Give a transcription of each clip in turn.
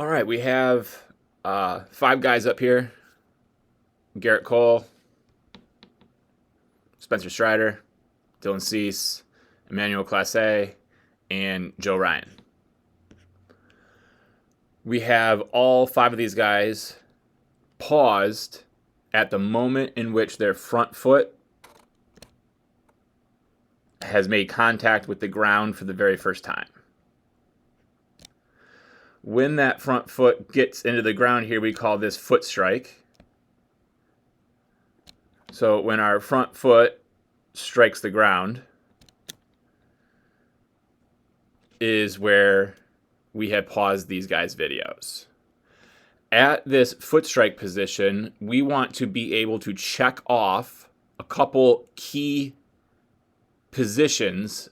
All right, we have five guys up here: Garrett Cole, Spencer Strider, Dylan Cease, Emmanuel Classe, and Joe Ryan. We have all five of these guys paused at the moment in which their front foot has made contact with the ground for the very first time. When that front foot gets into the ground here, we call this foot strike. So when our front foot strikes the ground is where we have paused these guys' videos. At this foot strike position, we want to be able to check off a couple key positions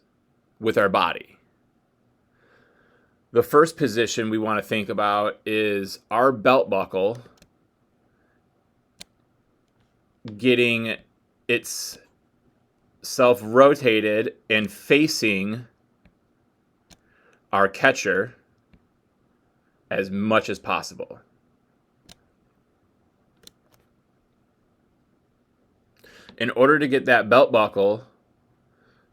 with our body. The first position we want to think about is our belt buckle getting itself rotated and facing our catcher as much as possible. In order to get that belt buckle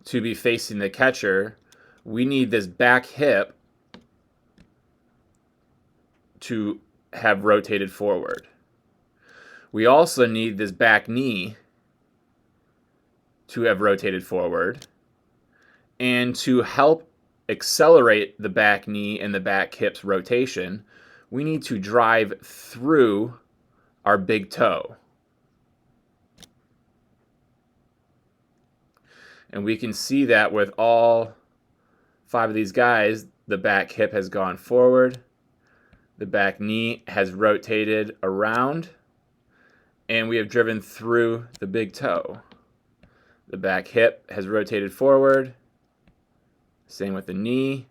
to be facing the catcher, we need this back hip to have rotated forward. We also need this back knee to have rotated forward. And to help accelerate the back knee and the back hip's rotation, we need to drive through our big toe. And we can see that with all five of these guys, the back hip has gone forward, the back knee has rotated around, and we have driven through the big toe. The back hip has rotated forward, same with the knee,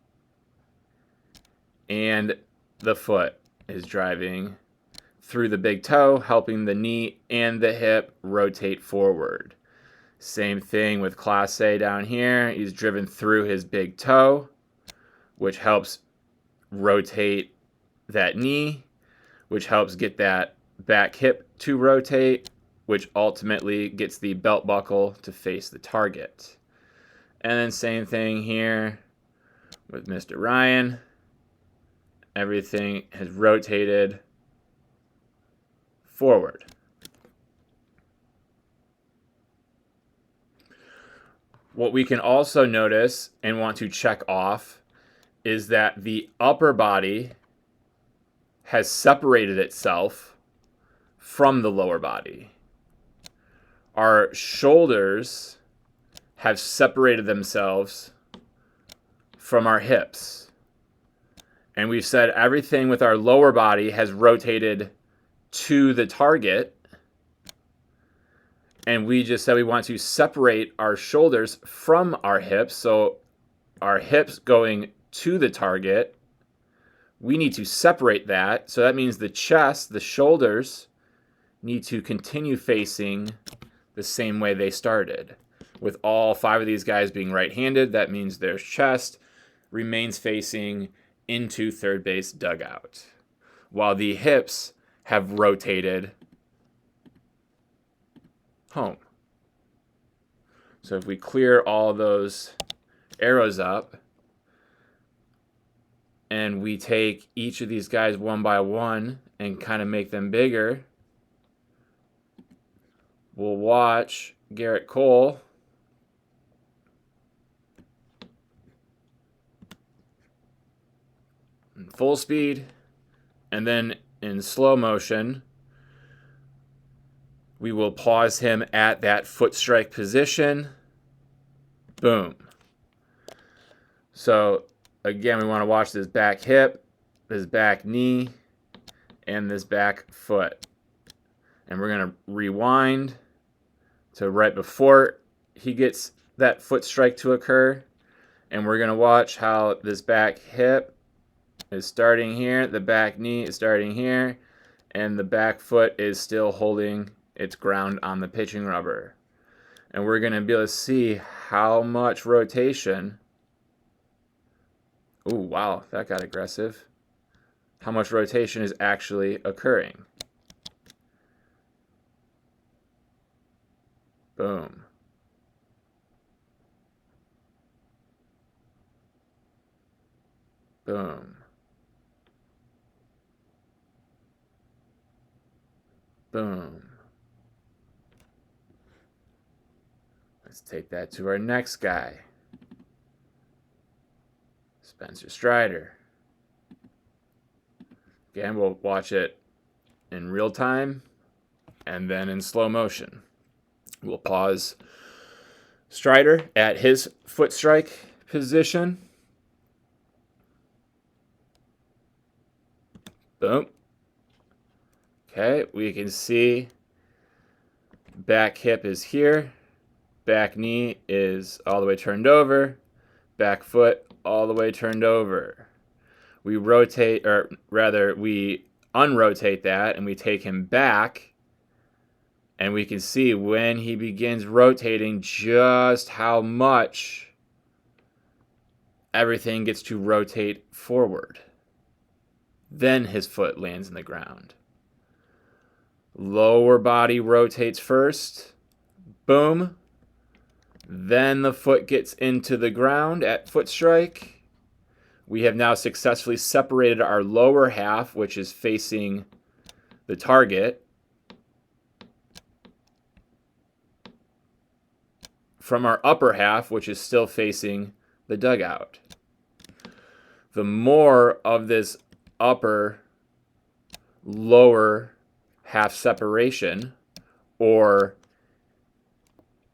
and the foot is driving through the big toe, helping the knee and the hip rotate forward. Same thing with Classe down here. He's driven through his big toe, which helps rotate that knee, which helps get that back hip to rotate, which ultimately gets the belt buckle to face the target. And then same thing here with Mr. Ryan. Everything has rotated forward. What we can also notice and want to check off is that the upper body has separated itself from the lower body. Our shoulders have separated themselves from our hips. And we've said everything with our lower body has rotated to the target. And we just said we want to separate our shoulders from our hips. So our hips going to the target, we need to separate that. So that means the chest, the shoulders, need to continue facing the same way they started. With all five of these guys being right-handed, that means their chest remains facing into third base dugout, while the hips have rotated home. So if we clear all those arrows up and we take each of these guys one by one and kind of make them bigger, we'll watch Garrett Cole in full speed, and then in slow motion we will pause him at that foot strike position. Boom. So again, we want to watch this back hip, this back knee, and this back foot. And we're going to rewind to right before he gets that foot strike to occur. And we're going to watch how this back hip is starting here, the back knee is starting here, and the back foot is still holding its ground on the pitching rubber. And we're going to be able to see how much rotation. Oh, wow, that got aggressive. how much rotation is actually occurring. Boom. Boom. Boom. Let's take that to our next guy. Spencer Strider. Again, we'll watch it in real time and then in slow motion. We'll pause Strider at his foot strike position. Boom. Okay, we can see back hip is here. Back knee is all the way turned over. Back foot all the way turned over. We rotate, or rather, we unrotate that and we take him back. And we can see when he begins rotating just how much everything gets to rotate forward. Then his foot lands in the ground. Lower body rotates first. Boom. Then the foot gets into the ground at foot strike. We have now successfully separated our lower half, which is facing the target, from our upper half, which is still facing the dugout. The more of this upper lower half separation, or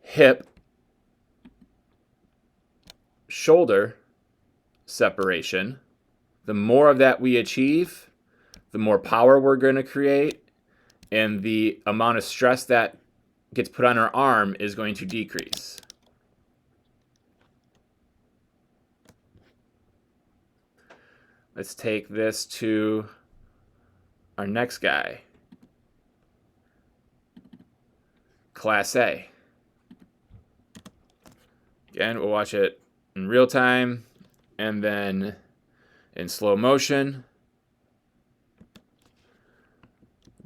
hip shoulder separation, the more of that we achieve, the more power we're going to create, and the amount of stress that gets put on our arm is going to decrease. Let's take this to our next guy, Class A. Again, we'll watch it in real time and then in slow motion.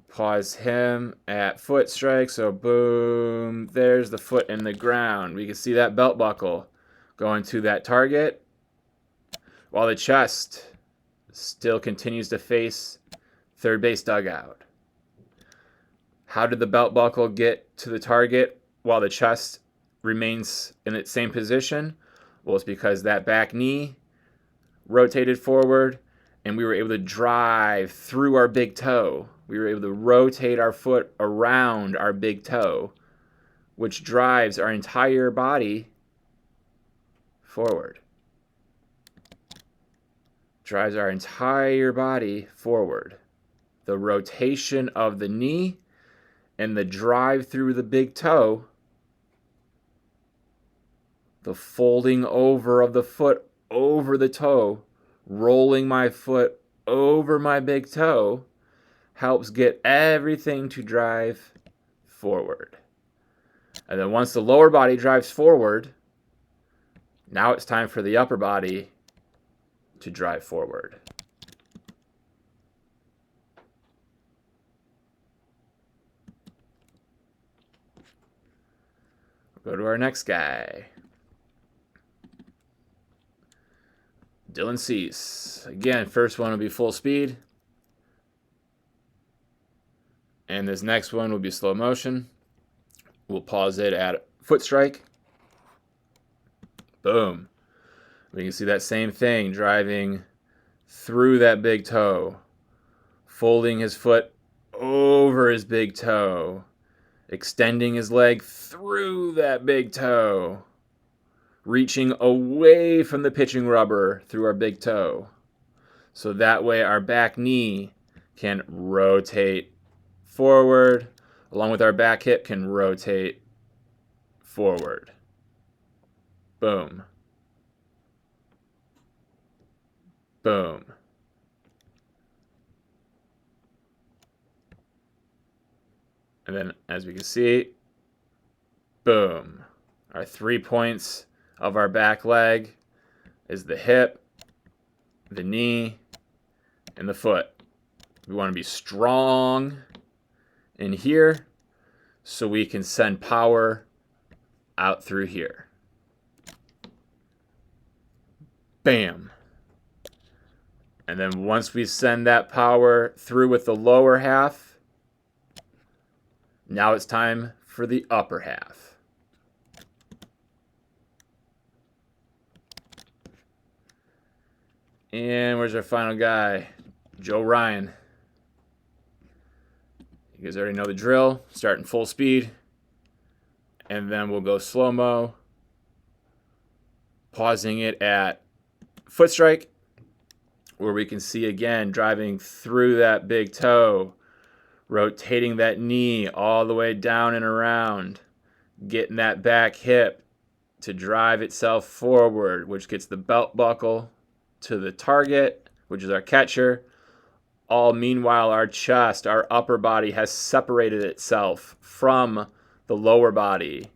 Pause him at foot strike, so boom, there's the foot in the ground. We can see that belt buckle going to that target, while the chest still continues to face third base dugout. How did the belt buckle get to the target while the chest remains in its same position? Well, it's because that back knee rotated forward and we were able to drive through our big toe. We were able to rotate our foot around our big toe, which drives our entire body forward. Drives our entire body forward. The rotation of the knee and the drive through the big toe, the folding over of the foot over the toe, rolling my foot over my big toe, helps get everything to drive forward. And then once the lower body drives forward, now it's time for the upper body to drive forward. Go to our next guy, Dylan Cease. Again, first one will be full speed. And this next one will be slow motion. We'll pause it at foot strike. Boom. We can see that same thing, driving through that big toe, folding his foot over his big toe, extending his leg through that big toe, reaching away from the pitching rubber through our big toe. So that way our back knee can rotate forward, along with our back hip can rotate forward. Boom. Boom. And then, as we can see, boom. Our 3 points of our back leg is the hip, the knee, and the foot. We want to be strong in here so we can send power out through here. Bam. And then once we send that power through with the lower half, now it's time for the upper half. And where's our final guy? Joe Ryan. You guys already know the drill. Starting full speed. And then we'll go slow-mo. Pausing it at foot strike, where we can see again driving through that big toe, rotating that knee all the way down and around, getting that back hip to drive itself forward, which gets the belt buckle to the target, which is our catcher. All meanwhile, our chest, our upper body has separated itself from the lower body.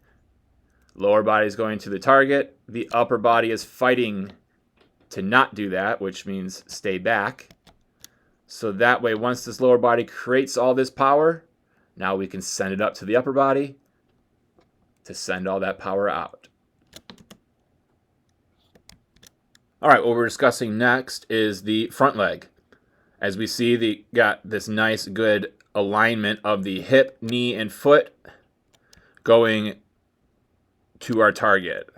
Lower body is going to the target. The upper body is fighting to not do that, which means stay back. So that way, once this lower body creates all this power, now we can send it up to the upper body to send all that power out. All right, what we're discussing next is the front leg. As we see, got this nice, good alignment of the hip, knee, and foot going to our target.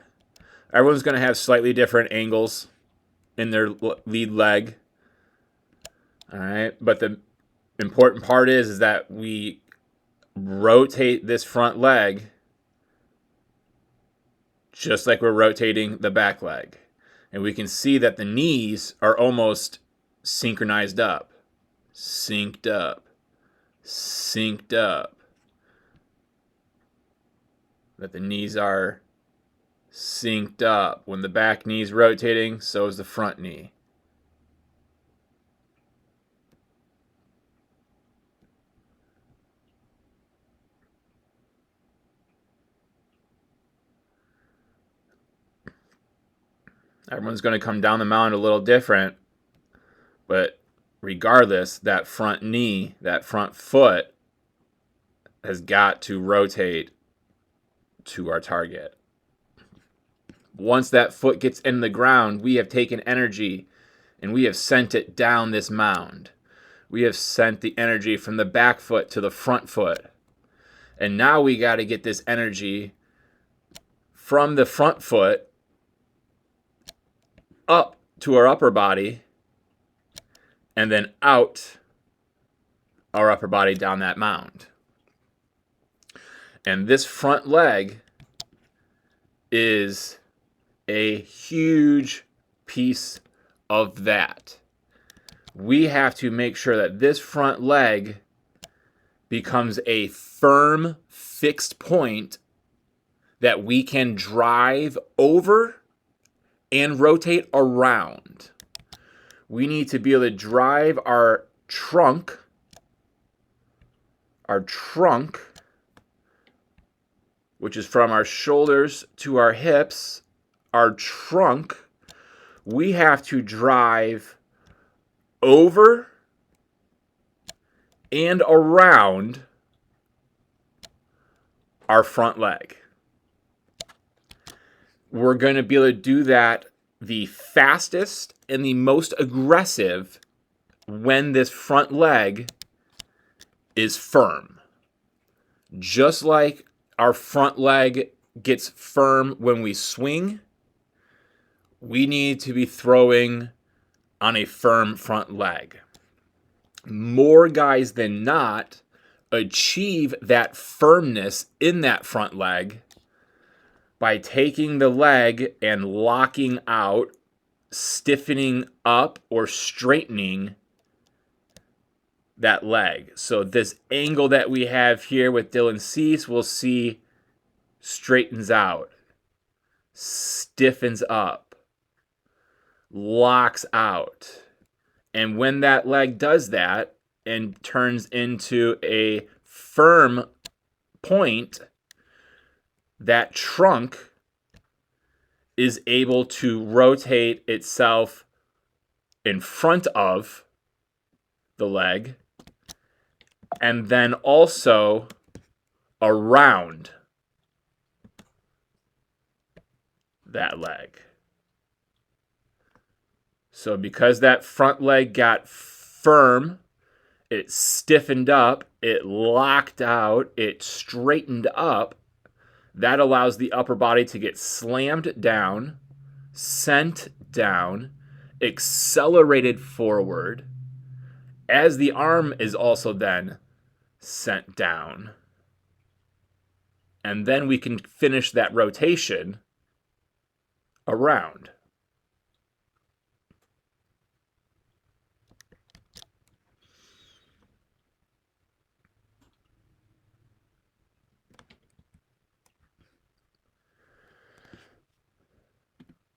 Everyone's going to have slightly different angles in their lead leg. All right, but the important part is that we rotate this front leg just like we're rotating the back leg. And we can see that the knees are almost synchronized up, synced up, synced up. That the knees are synced up. When the back knee's rotating, so is the front knee. Everyone's going to come down the mound a little different, but regardless, that front knee, that front foot has got to rotate to our target. Once that foot gets in the ground, we have taken energy and we have sent it down this mound. We have sent the energy from the back foot to the front foot. And now we got to get this energy from the front foot up to our upper body and then out our upper body down that mound. And this front leg is a huge piece of that. We have to make sure that this front leg becomes a firm, fixed point that we can drive over and rotate around. We need to be able to drive our trunk, which is from our shoulders to our hips, our trunk, we have to drive over and around our front leg. We're going to be able to do that the fastest and the most aggressive when this front leg is firm. Just like our front leg gets firm when we swing, we need to be throwing on a firm front leg. More guys than not achieve that firmness in that front leg by taking the leg and locking out, stiffening up, or straightening that leg. So this angle that we have here with Dylan Cease, we'll see straightens out, stiffens up, locks out. And when that leg does that and turns into a firm point, that trunk is able to rotate itself in front of the leg, and then also around that leg. So because that front leg got firm, it stiffened up, it locked out, it straightened up, that allows the upper body to get slammed down, sent down, accelerated forward, as the arm is also then sent down. And then we can finish that rotation around.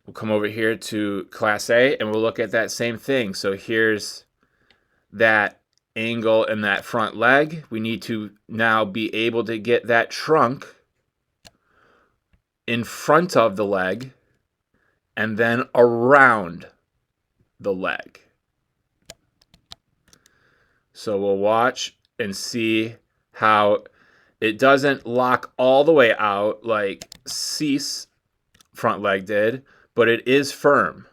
We'll come over here to Class A and we'll look at that same thing. So here's that angle in that front leg. We need to now be able to get that trunk in front of the leg and then around the leg. So we'll watch and see how it doesn't lock all the way out like C's front leg did, but it is firm.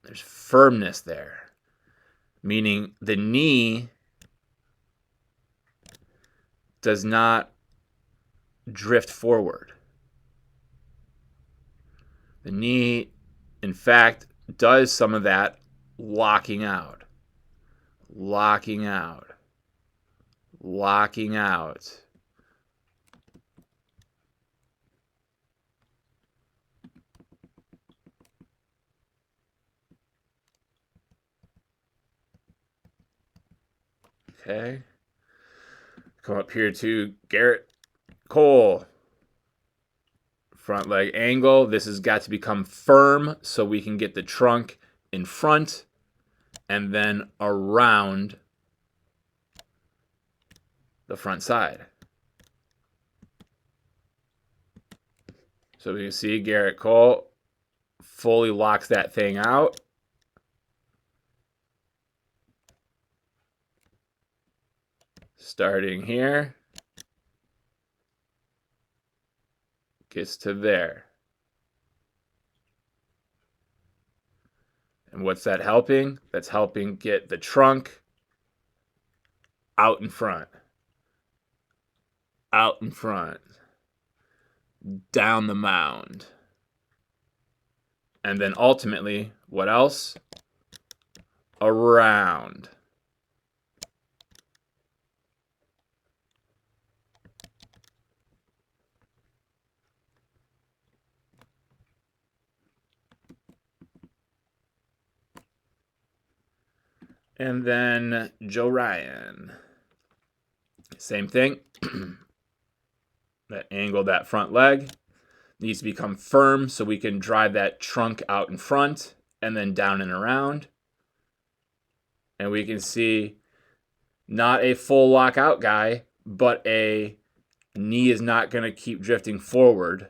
There's firmness there, meaning the knee does not drift forward. The knee, in fact, does some of that locking out, locking out, locking out. Okay. Come up here to Garrett Cole. Front leg angle. This has got to become firm so we can get the trunk in front and then around the front side. So we can see Garrett Cole fully locks that thing out. Starting here, gets to there. And what's that helping? That's helping get the trunk out in front. Out in front. Down the mound. And then ultimately, what else? Around. And then Joe Ryan. Same thing. That angle, that front leg needs to become firm so we can drive that trunk out in front and then down and around. And we can see not a full lockout guy, but a knee is not going to keep drifting forward.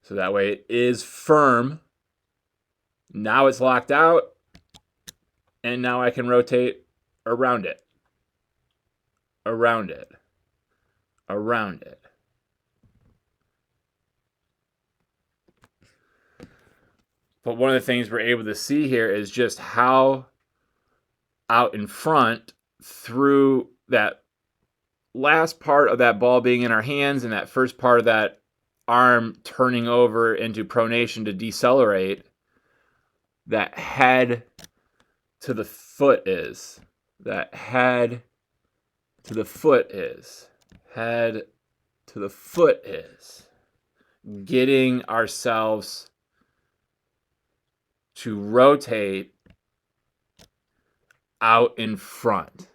So that way it is firm. Now it's locked out. And now I can rotate around it. Around it. Around it. But one of the things we're able to see here is just how out in front through that last part of that ball being in our hands and that first part of that arm turning over into pronation to decelerate, that head to the foot is. That head to the foot is. Head to the foot is. Getting ourselves to rotate out in front.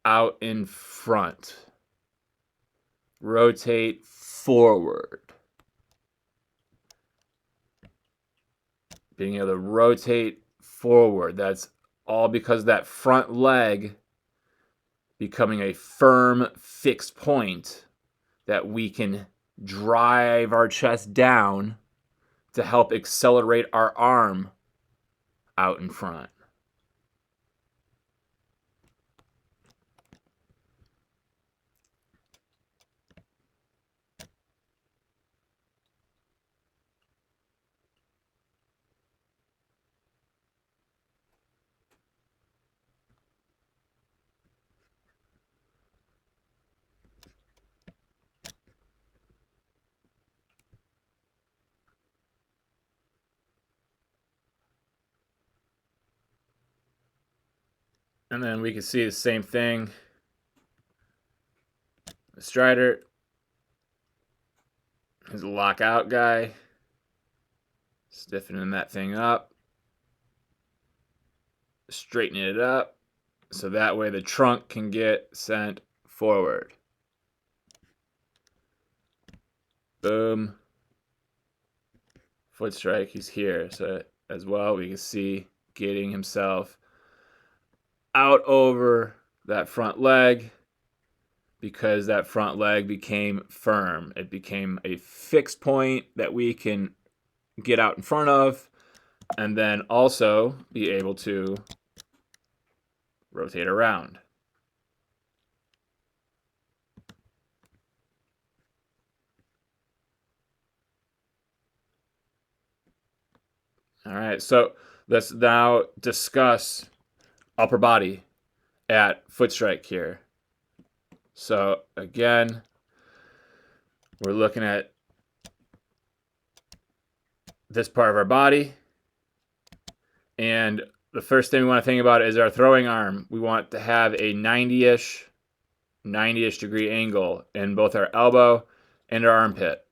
Out in front. Rotate forward. Being able to rotate forward. That's all because that front leg becoming a firm, fixed point that we can drive our chest down to help accelerate our arm out in front. And then we can see the same thing. The Strider is a lockout guy. Stiffening that thing up. Straightening it up. So that way the trunk can get sent forward. Boom. Foot strike, he's here. So as well, we can see getting himself out over that front leg because that front leg became firm. It became a fixed point that we can get out in front of and then also be able to rotate around. All right, so let's now discuss upper body at foot strike here. So again, we're looking at this part of our body. And the first thing we want to think about is our throwing arm. We want to have a 90-ish degree angle in both our elbow and our armpit.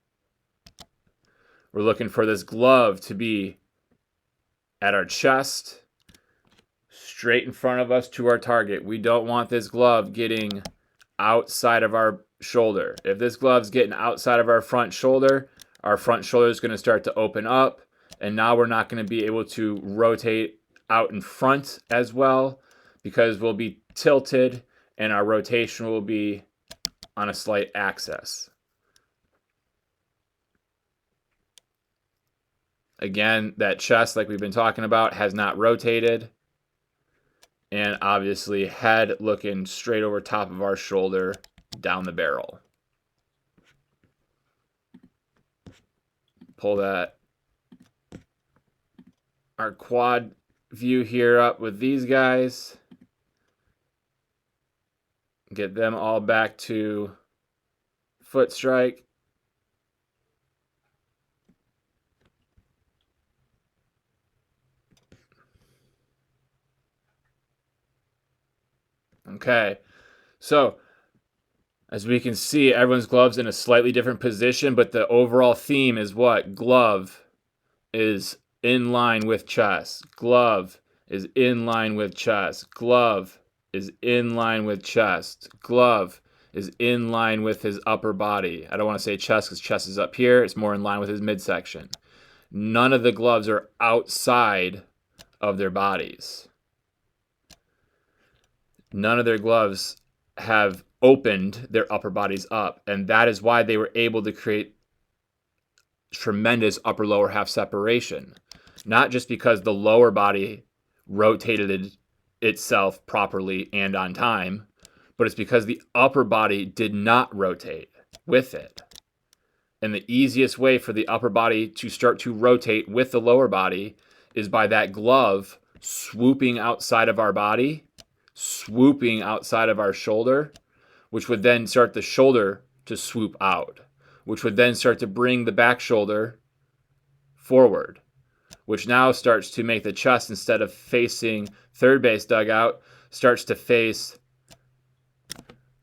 We're looking for this glove to be at our chest, straight in front of us to our target. We don't want this glove getting outside of our shoulder. If this glove's getting outside of our front shoulder is going to start to open up, and now we're not going to be able to rotate out in front as well because we'll be tilted and our rotation will be on a slight axis. Again, that chest, like we've been talking about, has not rotated. And obviously, head looking straight over top of our shoulder down the barrel. Pull that, our quad view here up with these guys. Get them all back to foot strike. Okay, so as we can see, everyone's glove's in a slightly different position, but the overall theme is what? Glove is in line with chest. Glove is in line with chest. Glove is in line with chest. Glove is in line with his upper body. I don't want to say chest because chest is up here. It's more in line with his midsection. None of the gloves are outside of their bodies. None of their gloves have opened their upper bodies up, and that is why they were able to create tremendous upper-lower half separation. Not just because the lower body rotated itself properly and on time, but it's because the upper body did not rotate with it. And the easiest way for the upper body to start to rotate with the lower body is by that glove swooping outside of our body, swooping outside of our shoulder, which would then start the shoulder to swoop out, which would then start to bring the back shoulder forward, which now starts to make the chest, instead of facing third base dugout, starts to face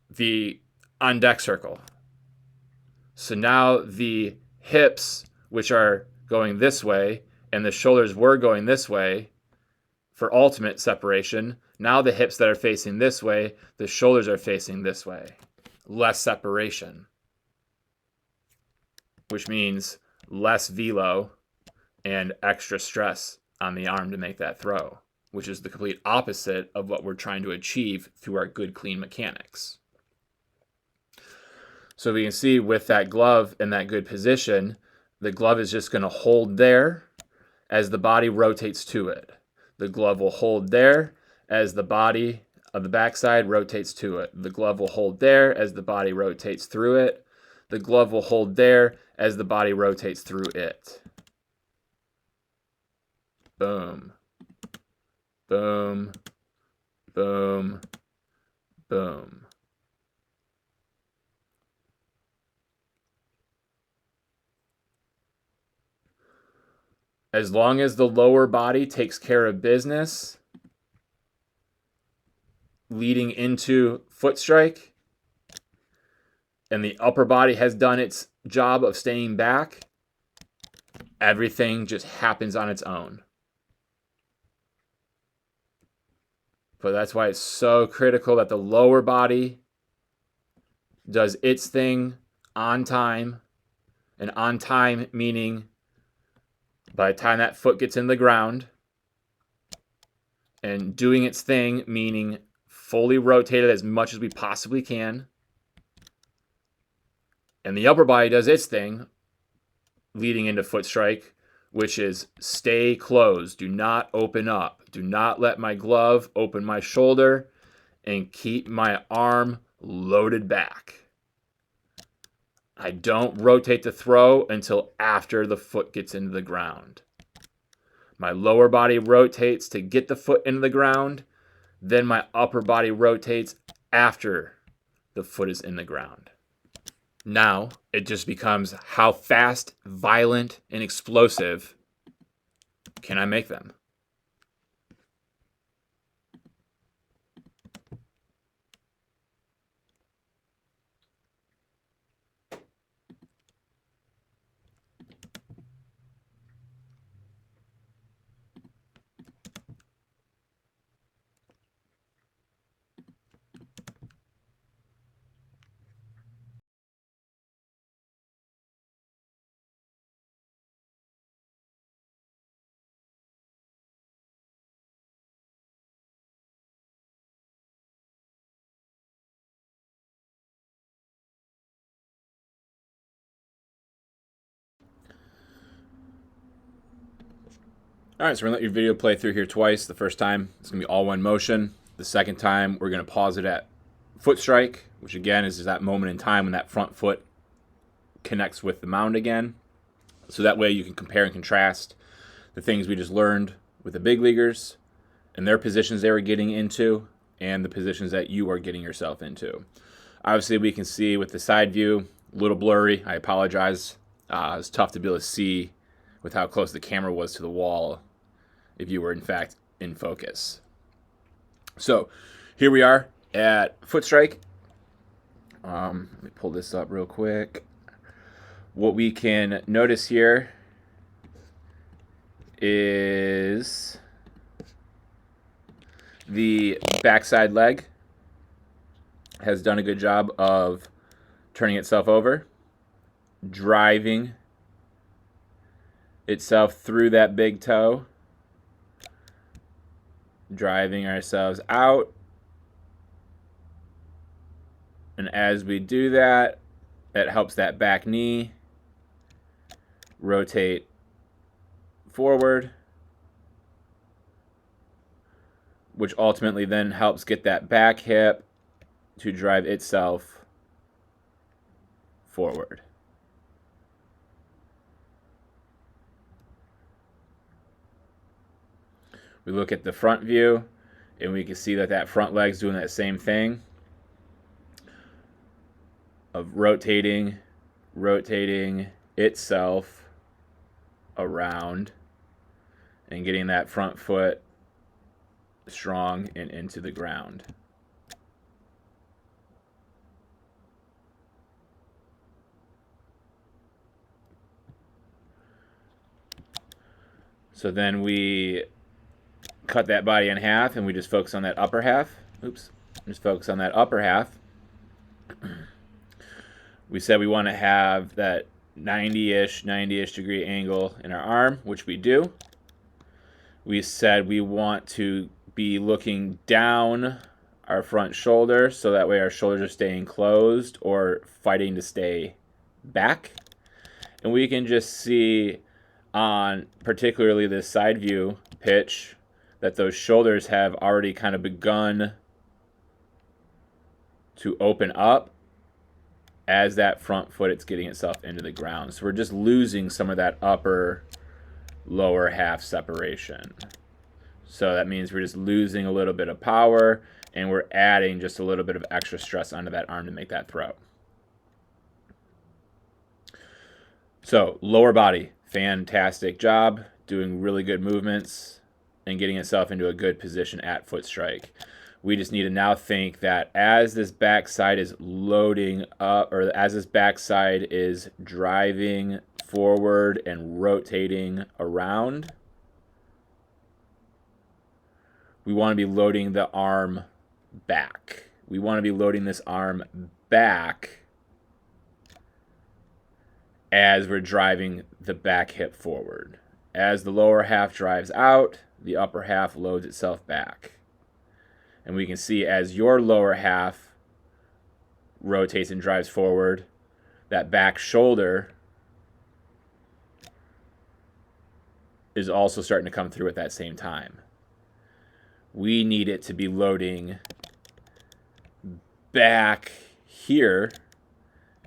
the on deck circle. So now the hips, which are going this way, and the shoulders were going this way for ultimate separation, now the hips that are facing this way, the shoulders are facing this way. Less separation, which means less velo and extra stress on the arm to make that throw, which is the complete opposite of what we're trying to achieve through our good, clean mechanics. So we can see with that glove in that good position, the glove is just going to hold there as the body rotates to it. The glove will hold there as the body of the backside rotates to it. The glove will hold there as the body rotates through it. The glove will hold there as the body rotates through it. Boom. Boom. Boom. Boom. As long as the lower body takes care of business, leading into foot strike, and the upper body has done its job of staying back, everything just happens on its own. But that's why it's so critical that the lower body does its thing on time, and on time meaning by the time that foot gets in the ground, and doing its thing meaning fully rotated as much as we possibly can. And the upper body does its thing leading into foot strike, which is stay closed. Do not open up. Do not let my glove open my shoulder, and keep my arm loaded back. I don't rotate the throw until after the foot gets into the ground. My lower body rotates to get the foot into the ground. Then my upper body rotates after the foot is in the ground. Now it just becomes how fast, violent, and explosive can I make them? All right, so we're going to let your video play through here twice. The first time, it's going to be all one motion. The second time, we're going to pause it at foot strike, which again is that moment in time when that front foot connects with the mound again. So that way you can compare and contrast the things we just learned with the big leaguers and their positions they were getting into and the positions that you are getting yourself into. Obviously, we can see with the side view, a little blurry. I apologize. It's tough to be able to see with how close the camera was to the wall if you were in fact in focus. So here we are at foot strike. Let me pull this up real quick. What we can notice here is the backside leg has done a good job of turning itself over, driving itself through that big toe, driving ourselves out. And as we do that, it helps that back knee rotate forward, which ultimately then helps get that back hip to drive itself forward. We look at the front view, and we can see that that front leg's doing that same thing of rotating itself around and getting that front foot strong and into the ground. So then we cut that body in half and we just focus on that upper half. Oops. Just focus on that upper half. We said we want to have that 90-ish degree angle in our arm, which we do. We said we want to be looking down our front shoulder so that way our shoulders are staying closed or fighting to stay back. And we can just see on particularly this side view pitch that those shoulders have already kind of begun to open up as that front foot it's getting itself into the ground. So we're just losing some of that upper lower half separation. So that means we're just losing a little bit of power, and we're adding just a little bit of extra stress onto that arm to make that throw. So lower body, fantastic job, doing really good movements and getting itself into a good position at foot strike. We just need to now think that as this backside is loading up, or as this backside is driving forward and rotating around, we want to be loading the arm back. We want to be loading this arm back as we're driving the back hip forward. As the lower half drives out, the upper half loads itself back. And we can see as your lower half rotates and drives forward, that back shoulder is also starting to come through at that same time. We need it to be loading back here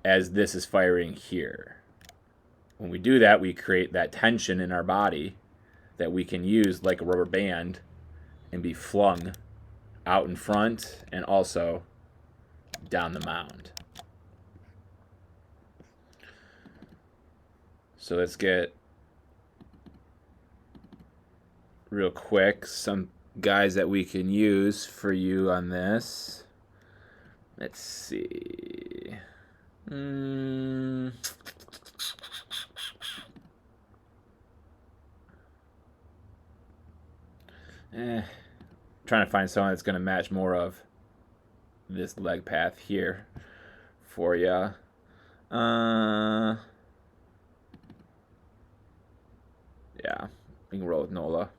as this is firing here. When we do that, we create that tension in our body that we can use like a rubber band and be flung out in front and also down the mound. So let's get real quick some guys that we can use for you on this. Let's see. Trying to find someone that's going to match more of this leg path here for you. Yeah, we can roll with Nola.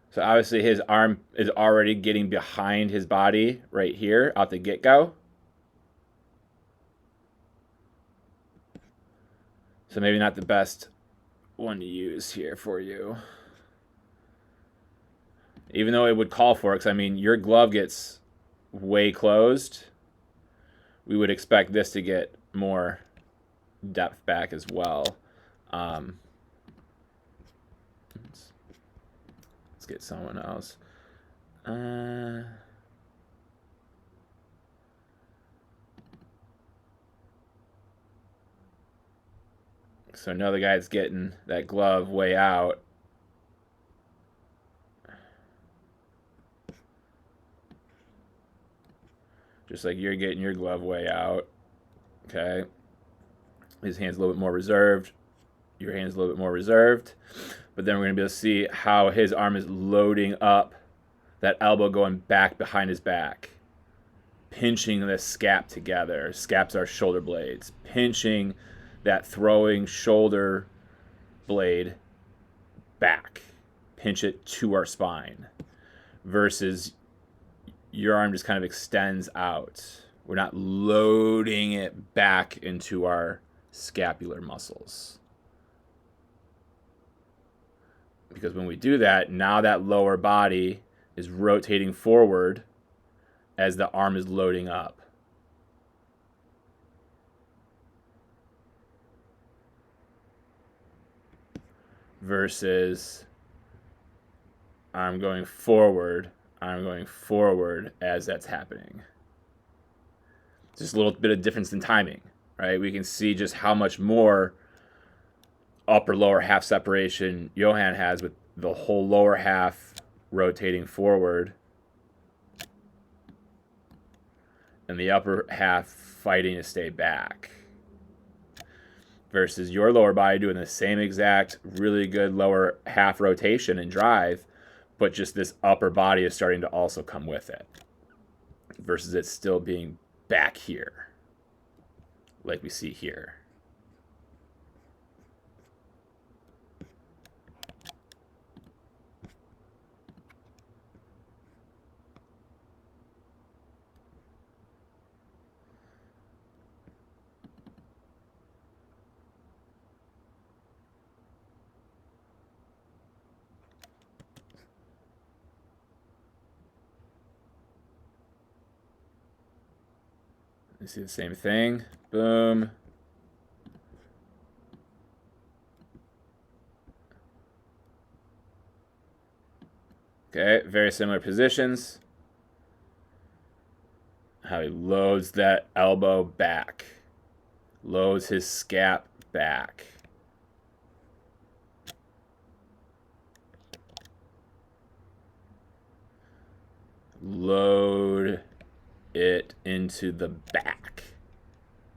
So obviously his arm is already getting behind his body right here out the get-go. So maybe not the best one to use here for you. Even though it would call for it, because I mean, your glove gets way closed. We would expect this to get more depth back as well. Let's get someone else. So another guy's getting that glove way out. Just like you're getting your glove way out. Okay. His hand's a little bit more reserved. Your hand's a little bit more reserved. But then we're going to be able to see how his arm is loading up that elbow going back behind his back. Pinching the scap together. Scaps are shoulder blades. Pinching that throwing shoulder blade back. Pinch it to our spine. Versus your arm just kind of extends out. We're not loading it back into our scapular muscles. Because when we do that, now that lower body is rotating forward as the arm is loading up. Versus I'm going forward as that's happening. Just a little bit of difference in timing, right? We can see just how much more upper lower half separation Johan has with the whole lower half rotating forward and the upper half fighting to stay back. Versus your lower body doing the same exact really good lower half rotation and drive, but just this upper body is starting to also come with it. Versus it still being back here, like we see here. You see the same thing. Boom. Okay, very similar positions. How he loads that elbow back. Loads his scap back. Load it into the back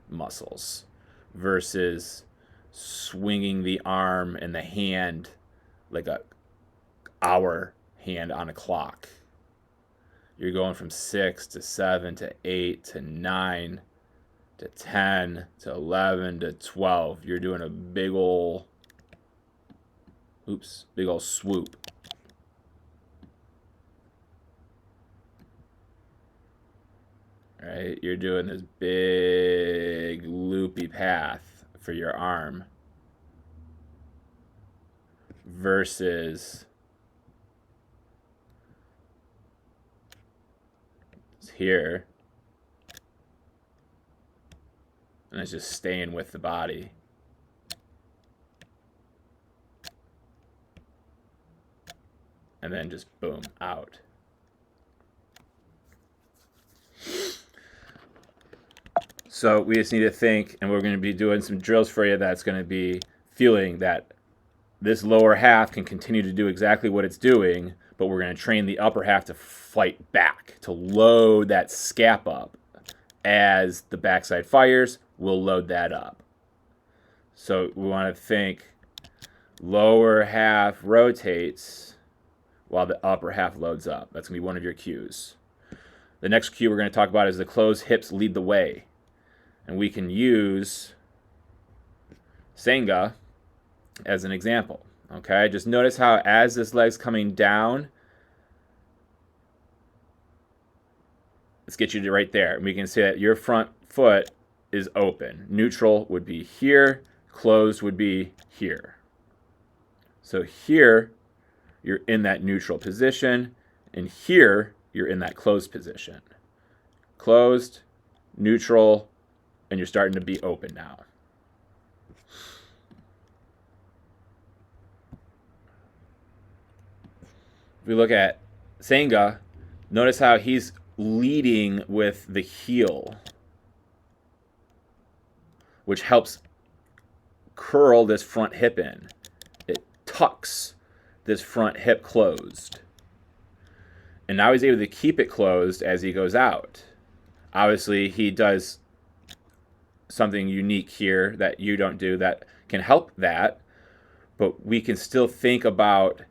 muscles versus swinging the arm and the hand like a hour hand on a clock. You're going from 6 to 7 to 8 to 9 to 10 to 11 to 12. You're doing a big ol' swoop. Right? You're doing this big loopy path for your arm versus here, and it's just staying with the body. And then just boom, out. So we just need to think, and we're going to be doing some drills for you that's going to be feeling that this lower half can continue to do exactly what it's doing, but we're going to train the upper half to fight back, to load that scap up. As the backside fires, we'll load that up. So we want to think lower half rotates while the upper half loads up. That's going to be one of your cues. The next cue we're going to talk about is the closed hips lead the way. And we can use Senga as an example. Okay, just notice how as this leg's coming down, let's get you to right there. And we can see that your front foot is open. Neutral would be here, closed would be here. So here, you're in that neutral position, and here, you're in that closed position. Closed, neutral, and you're starting to be open now. If we look at Senga, notice how he's leading with the heel, which helps curl this front hip in. It tucks this front hip closed. And now he's able to keep it closed as he goes out. Obviously, he does something unique here that you don't do that can help that, but we can still think about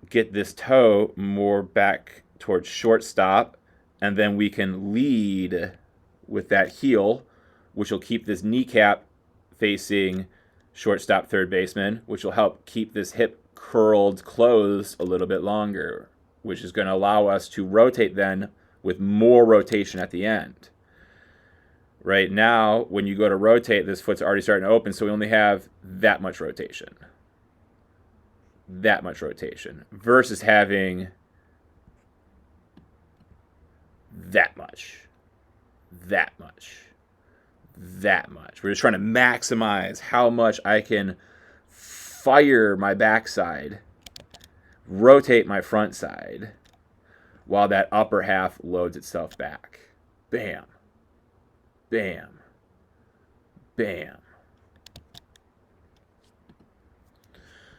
get this toe more back towards shortstop, and then we can lead with that heel, which will keep this kneecap facing shortstop third baseman, which will help keep this hip curled closed a little bit longer, which is going to allow us to rotate then with more rotation at the end. Right now, when you go to rotate, this foot's already starting to open, so we only have that much rotation. That much rotation versus having that much, that much, that much. We're just trying to maximize how much I can fire my backside, rotate my front side, while that upper half loads itself back. Bam. Bam. Bam.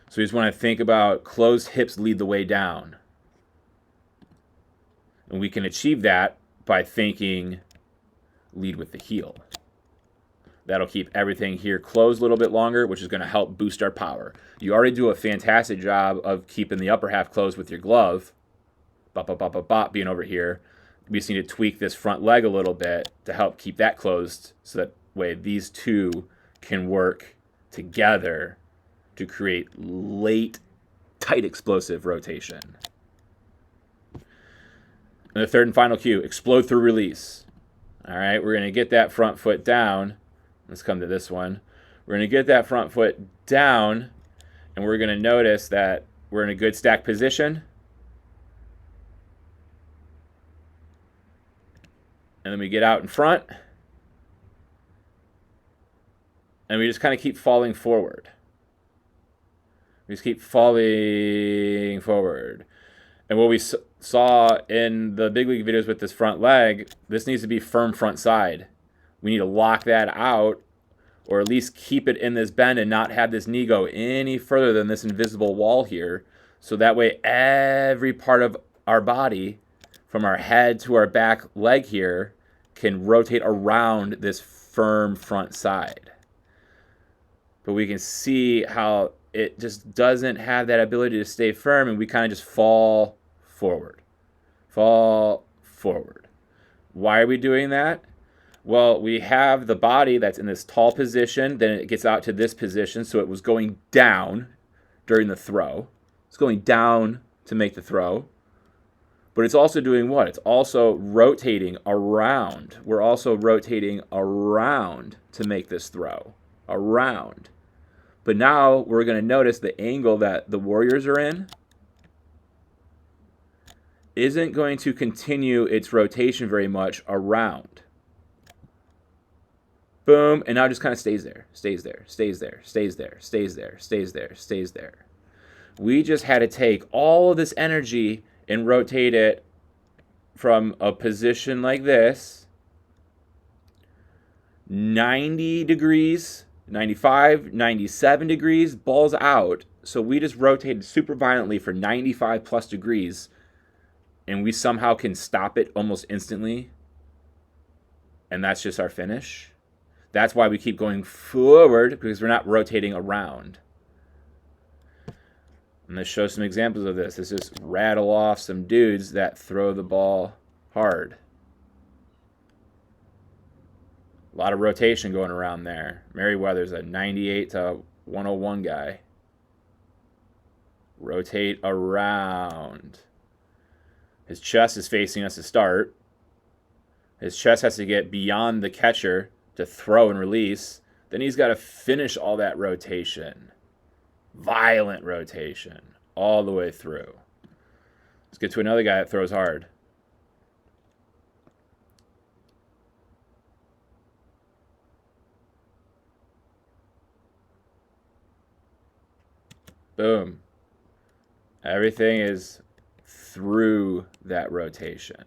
So you just want to think about closed hips lead the way down. And we can achieve that by thinking lead with the heel. That'll keep everything here closed a little bit longer, which is going to help boost our power. You already do a fantastic job of keeping the upper half closed with your glove. Bop, bop, bop, bop, bop, being over here. We just need to tweak this front leg a little bit to help keep that closed so that way these two can work together to create late, tight, explosive rotation. And the third and final cue, explode through release. All right, we're going to get that front foot down. Let's come to this one. We're going to get that front foot down, and we're going to notice that we're in a good stack position. And then we get out in front. And we just kind of keep falling forward. We just keep falling forward. And what we saw in the big league videos with this front leg, this needs to be firm front side. We need to lock that out, or at least keep it in this bend and not have this knee go any further than this invisible wall here. So that way every part of our body, from our head to our back leg here, can rotate around this firm front side. But we can see how it just doesn't have that ability to stay firm, and we kind of just fall forward. Fall forward. Why are we doing that? Well, we have the body that's in this tall position, then it gets out to this position, so it was going down during the throw. It's going down to make the throw. But it's also doing what? It's also rotating around. We're also rotating around to make this throw. Around. But now we're going to notice the angle that the Warriors are in isn't going to continue its rotation very much around. Boom, and now it just kind of stays there, stays there, stays there, stays there, stays there, stays there, stays there. We just had to take all of this energy and rotate it from a position like this, 90 degrees, 95, 97 degrees, balls out. So we just rotated super violently for 95 plus degrees, and we somehow can stop it almost instantly. And that's just our finish. That's why we keep going forward, because we're not rotating around. And let's show some examples of this. Let's just rattle off some dudes that throw the ball hard. A lot of rotation going around there. Merriweather's a 98 to 101 guy. Rotate around. His chest is facing us to start. His chest has to get beyond the catcher to throw and release. Then he's got to finish all that rotation. Violent rotation all the way through. Let's get to another guy that throws hard. Boom. Everything is through that rotation.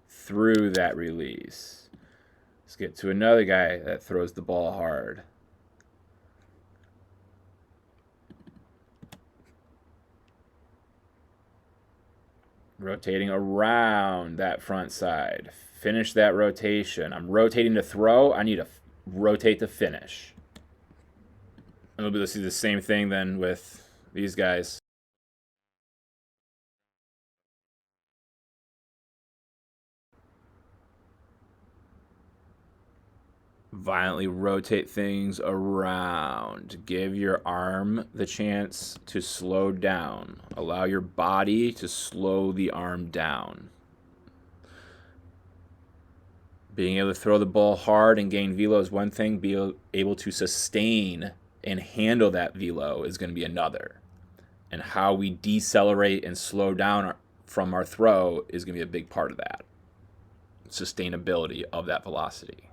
Through that release. Let's get to another guy that throws the ball hard. Rotating around that front side. Finish that rotation. I'm rotating to throw. I need to rotate to finish. And we'll be able to see the same thing then with these guys. Violently rotate things around. Give your arm the chance to slow down. Allow your body to slow the arm down. Being able to throw the ball hard and gain velo is one thing. Being able to sustain and handle that velo is going to be another. And how we decelerate and slow down from our throw is going to be a big part of that. Sustainability of that velocity.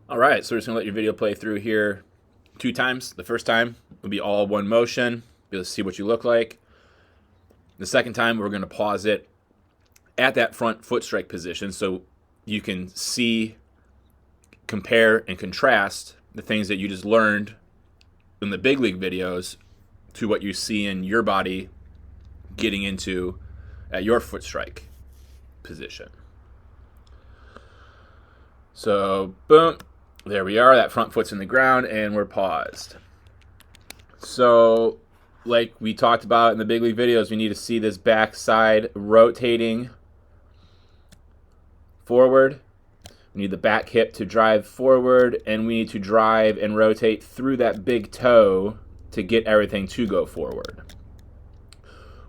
All right, so we're just gonna let your video play through here 2 times. The first time will be all one motion. Be able to see what you look like. The second time, we're gonna pause it at that front foot strike position so you can see, compare, and contrast the things that you just learned in the big league videos to what you see in your body getting into at your foot strike position. So, boom. There we are. That front foot's in the ground, and we're paused. So like we talked about in the big league videos, we need to see this backside rotating forward. We need the back hip to drive forward, and we need to drive and rotate through that big toe to get everything to go forward.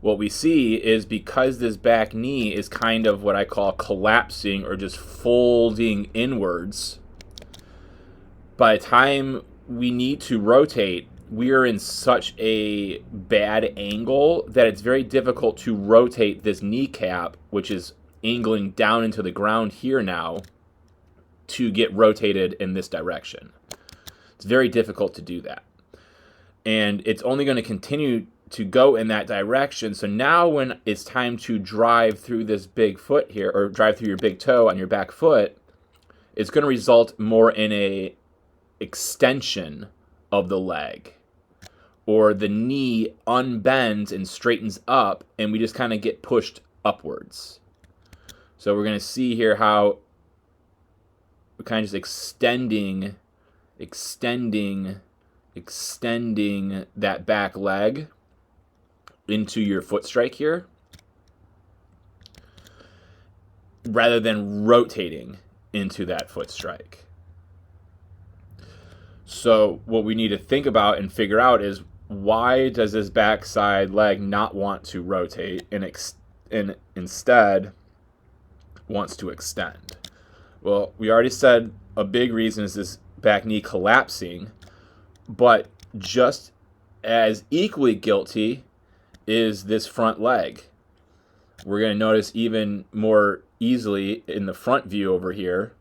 What we see is because this back knee is kind of what I call collapsing or just folding inwards, by the time we need to rotate, we are in such a bad angle that it's very difficult to rotate this kneecap, which is angling down into the ground here now, to get rotated in this direction. It's very difficult to do that. And it's only going to continue to go in that direction. So now when it's time to drive through this big foot here, or drive through your big toe on your back foot, it's going to result more in a extension of the leg, or the knee unbends and straightens up, and we just kind of get pushed upwards. So we're going to see here how we're kind of just extending that back leg into your foot strike here, rather than rotating into that foot strike. So what we need to think about and figure out is, why does this backside leg not want to rotate and instead wants to extend? Well, we already said a big reason is this back knee collapsing, but just as equally guilty is this front leg. We're going to notice even more easily in the front view over here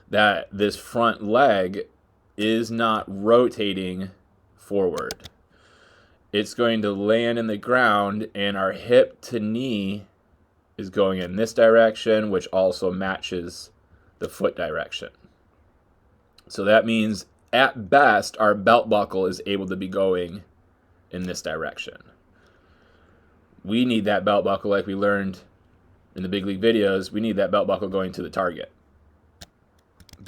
that this front leg is not rotating forward. It's going to land in the ground, and our hip to knee is going in this direction, which also matches the foot direction. So that means at best our belt buckle is able to be going in this direction. We need that belt buckle, like we learned in the big league videos, we need that belt buckle going to the target.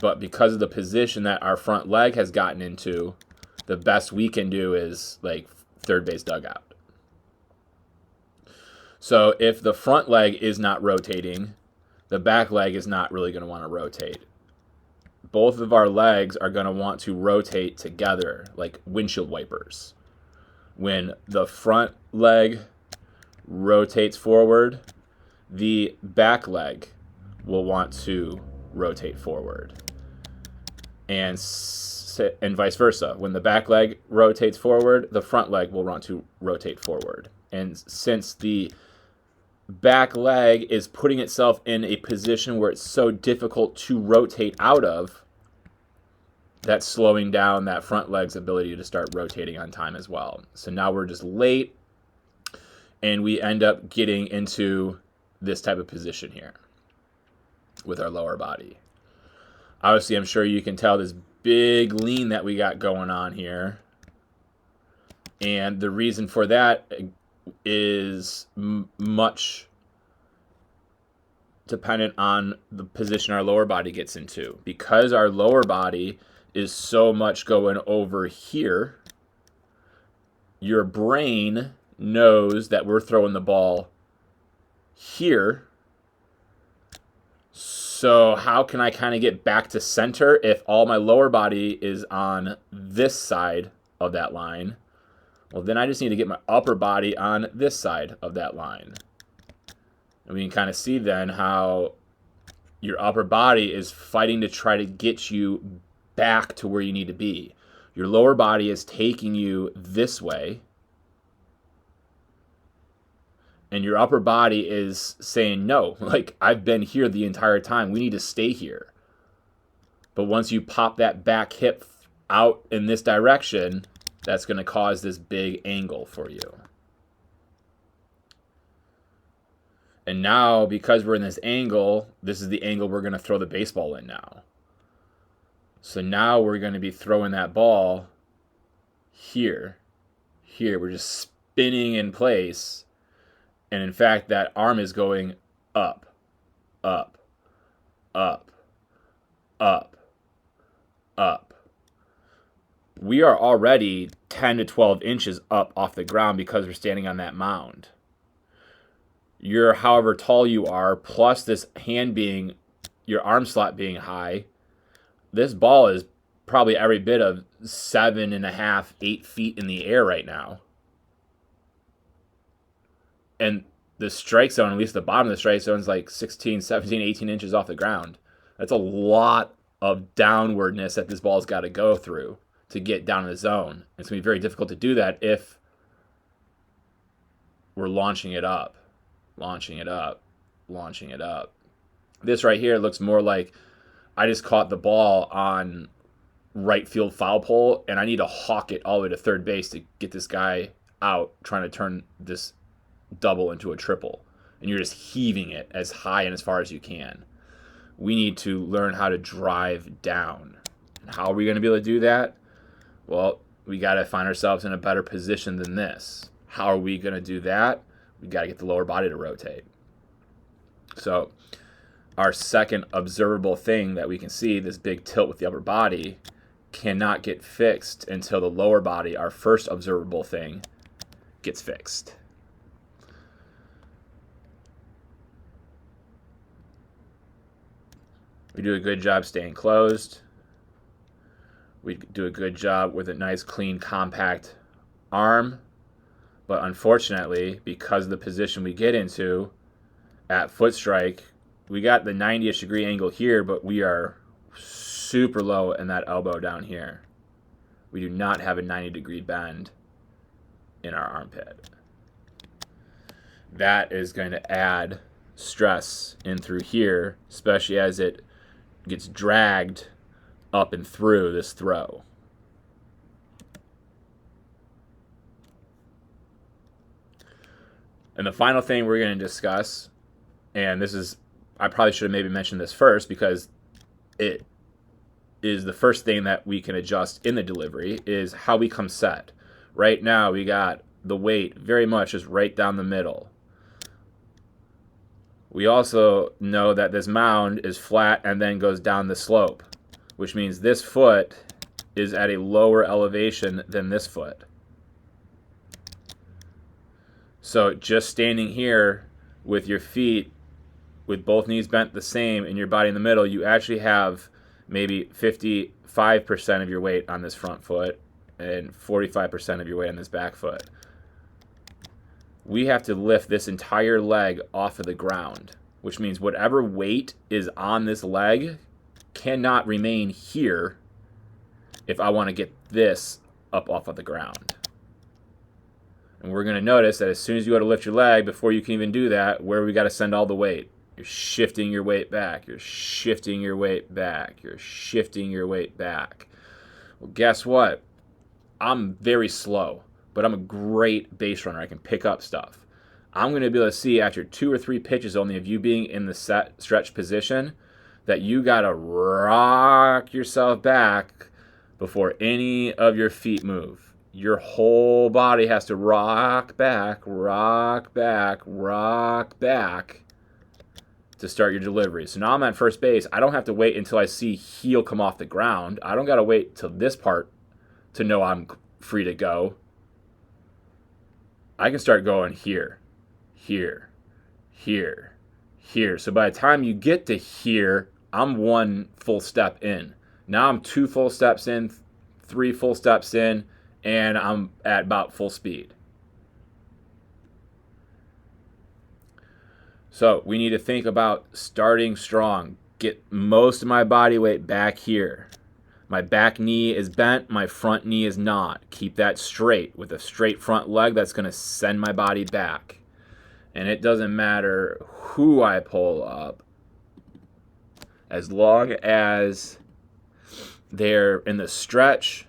But because of the position that our front leg has gotten into, the best we can do is like third base dugout. So if the front leg is not rotating, the back leg is not really going to want to rotate. Both of our legs are going to want to rotate together like windshield wipers. When the front leg rotates forward, the back leg will want to rotate forward. And vice versa. When the back leg rotates forward, the front leg will want to rotate forward. And since the back leg is putting itself in a position where it's so difficult to rotate out of, that's slowing down that front leg's ability to start rotating on time as well. So now we're just late, and we end up getting into this type of position here with our lower body. Obviously, I'm sure you can tell this big lean that we got going on here. And the reason for that is much dependent on the position our lower body gets into. Because our lower body is so much going over here, your brain knows that we're throwing the ball here. So how can I kind of get back to center if all my lower body is on this side of that line? Well, then I just need to get my upper body on this side of that line. And we can kind of see then how your upper body is fighting to try to get you back to where you need to be. Your lower body is taking you this way, and your upper body is saying, no, like, I've been here the entire time. We need to stay here. But once you pop that back hip out in this direction, that's going to cause this big angle for you. And now, because we're in this angle, this is the angle we're going to throw the baseball in now. So now we're going to be throwing that ball here. We're just spinning in place. And in fact, that arm is going up, up, up, up, up. we are already 10 to 12 inches up off the ground because we're standing on that mound. You're however tall you are, plus this hand being, your arm slot being high, this ball is probably every bit of 7.5, 8 feet in the air right now. And the strike zone, at least the bottom of the strike zone, is like 16, 17, 18 inches off the ground. That's a lot of downwardness that this ball's got to go through to get down in the zone. It's going to be very difficult to do that if we're launching it up, launching it up, launching it up. This right here looks more like I just caught the ball on right field foul pole, and I need to hawk it all the way to third base to get this guy out, trying to turn this double into a triple. And you're just heaving it as high and as far as you can. We need to learn how to drive down. And how are we going to be able to do that? Well, we got to find ourselves in a better position than this. How are we going to do that? We got to get the lower body to rotate. So our second observable thing that we can see, this big tilt with the upper body, cannot get fixed until the lower body, our first observable thing, gets fixed. We do a good job staying closed. We do a good job with a nice, clean, compact arm. But unfortunately, because of the position we get into at foot strike, we got the 90-ish degree angle here, but we are super low in that elbow down here. We do not have a 90-degree bend in our armpit. That is going to add stress in through here, especially as it gets dragged up and through this throw. And the final thing we're going to discuss, and this is, I probably should have maybe mentioned this first because it is the first thing that we can adjust in the delivery, is how we come set. Right now we got the weight very much just right down the middle. We also know that this mound is flat and then goes down the slope, which means this foot is at a lower elevation than this foot. So just standing here with your feet, with both knees bent the same and your body in the middle, you actually have maybe 55% of your weight on this front foot and 45% of your weight on this back foot. We have to lift this entire leg off of the ground, which means whatever weight is on this leg cannot remain here if I want to get this up off of the ground. And we're going to notice that as soon as you go to lift your leg, before you can even do that, where we got to send all the weight? You're shifting your weight back. You're shifting your weight back. You're shifting your weight back. Well, guess what? I'm very slow, but I'm a great base runner. I can pick up stuff. I'm going to be able to see after 2 or 3 pitches only of you being in the set stretch position that you got to rock yourself back before any of your feet move. Your whole body has to rock back, rock back, rock back to start your delivery. So now I'm at first base. I don't have to wait until I see heel come off the ground. I don't got to wait till this part to know I'm free to go. I can start going here, here, here, here. So by the time you get to here, I'm 1 full step in. Now I'm 2 full steps in, 3 full steps in, and I'm at about full speed. So we need to think about starting strong. Get most of my body weight back here. My back knee is bent, my front knee is not. Keep that straight. With a straight front leg, that's going to send my body back. And it doesn't matter who I pull up, as long as they're in the stretch,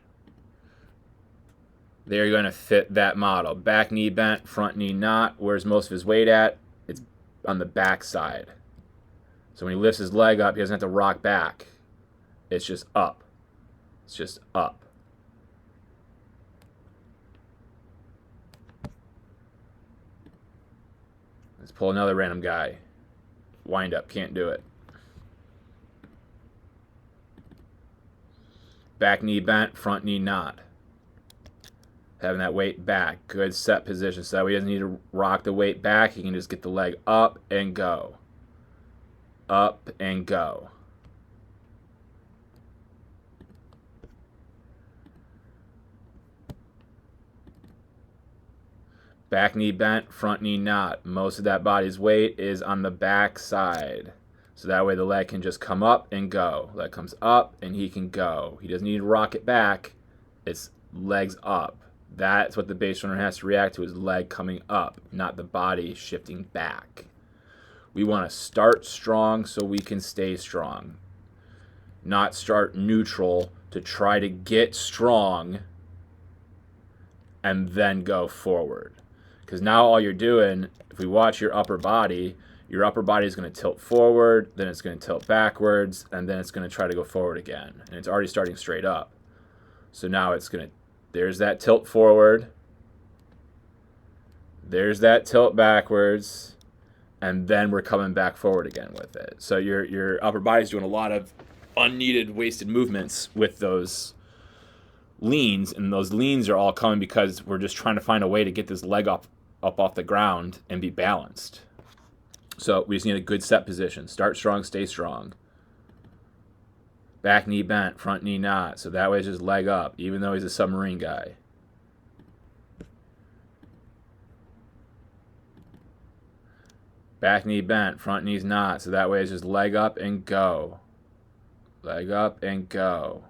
they're going to fit that model. Back knee bent, front knee not. Where's most of his weight at? It's on the back side. So when he lifts his leg up, he doesn't have to rock back. It's just up. It's just up. Let's pull another random guy. Wind up, can't do it. Back knee bent, front knee not. Having that weight back. Good set position. So that way he doesn't need to rock the weight back. He can just get the leg up and go. Up and go. Back knee bent, front knee not. Most of that body's weight is on the back side. So that way the leg can just come up and go. Leg comes up and he can go. He doesn't need to rock it back. It's legs up. That's what the base runner has to react to, is leg coming up, not the body shifting back. We want to start strong so we can stay strong. Not start neutral to try to get strong and then go forward. Because now all you're doing, if we watch your upper body is going to tilt forward, then it's going to tilt backwards, and then it's going to try to go forward again. And it's already starting straight up. So now it's going to, there's that tilt forward, there's that tilt backwards, and then we're coming back forward again with it. So your upper body's doing a lot of unneeded, wasted movements with those leans, and those leans are all coming because we're just trying to find a way to get this leg up off the ground and be balanced. So we just need a good set position. Start strong, stay strong. Back knee bent, front knee not. So that way it's just leg up, even though he's a submarine guy. Back knee bent, front knee's not. So that way it's just leg up and go. Leg up and go.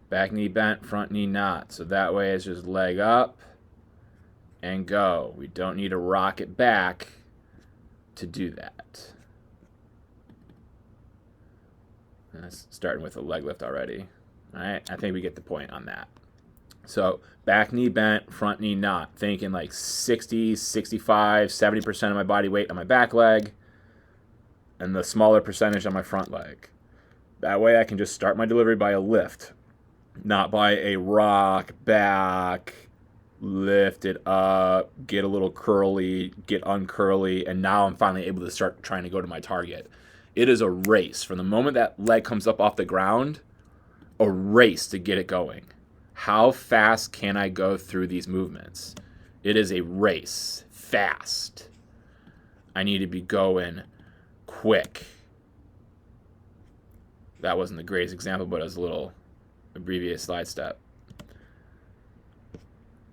Back knee bent, front knee not. So that way it's just leg up and go. We don't need to rock it back to do that. And that's starting with a leg lift already. All right, I think we get the point on that. So back knee bent, front knee not. Thinking like 60, 65, 70% of my body weight on my back leg and the smaller percentage on my front leg. That way I can just start my delivery by a lift, not by a rock back, lift it up, get a little curly, get uncurly, and now I'm finally able to start trying to go to my target. It is a race. From the moment that leg comes up off the ground, a race to get it going. How fast can I go through these movements? It is a race. Fast. I need to be going quick. That wasn't the greatest example, but it was a little abbreviated slide step.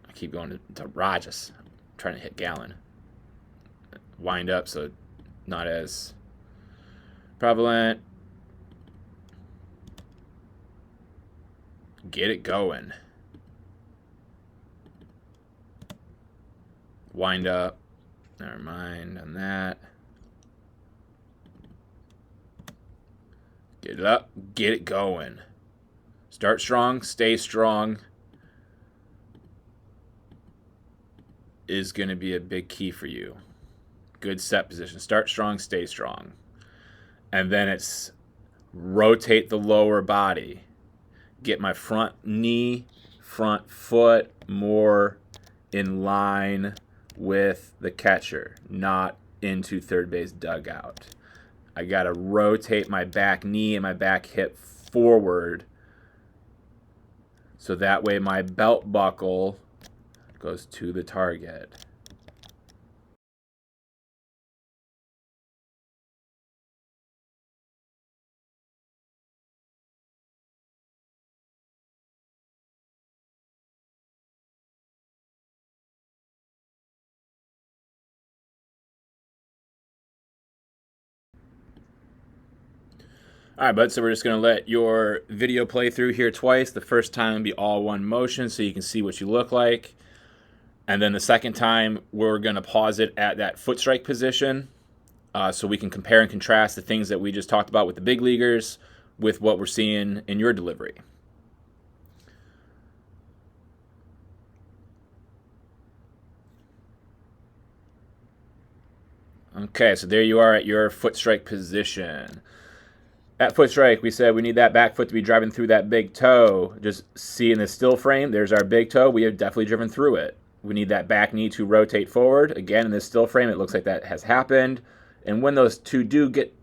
I keep going to Rajas. I'm trying to hit gallon. Wind up so not as prevalent. Get it going. Wind up. Never mind on that. Get it up. Get it going. Start strong. Stay strong. Is going to be a big key for you. Good set position. Start strong. Stay strong. And then it's rotate the lower body. Get my front knee, front foot more in line with the catcher, not into third base dugout. I got to rotate my back knee and my back hip forward so that way my belt buckle goes to the target. All right, bud, so we're just going to let your video play through here twice. The first time will be all one motion so you can see what you look like. And then the second time, we're going to pause it at that foot strike position so we can compare and contrast the things that we just talked about with the big leaguers with what we're seeing in your delivery. Okay, so there you are at your foot strike position. At foot strike, we said we need that back foot to be driving through that big toe. Just see in the still frame, there's our big toe. We have definitely driven through it. We need that back knee to rotate forward. Again, in this still frame, it looks like that has happened. And when those two do get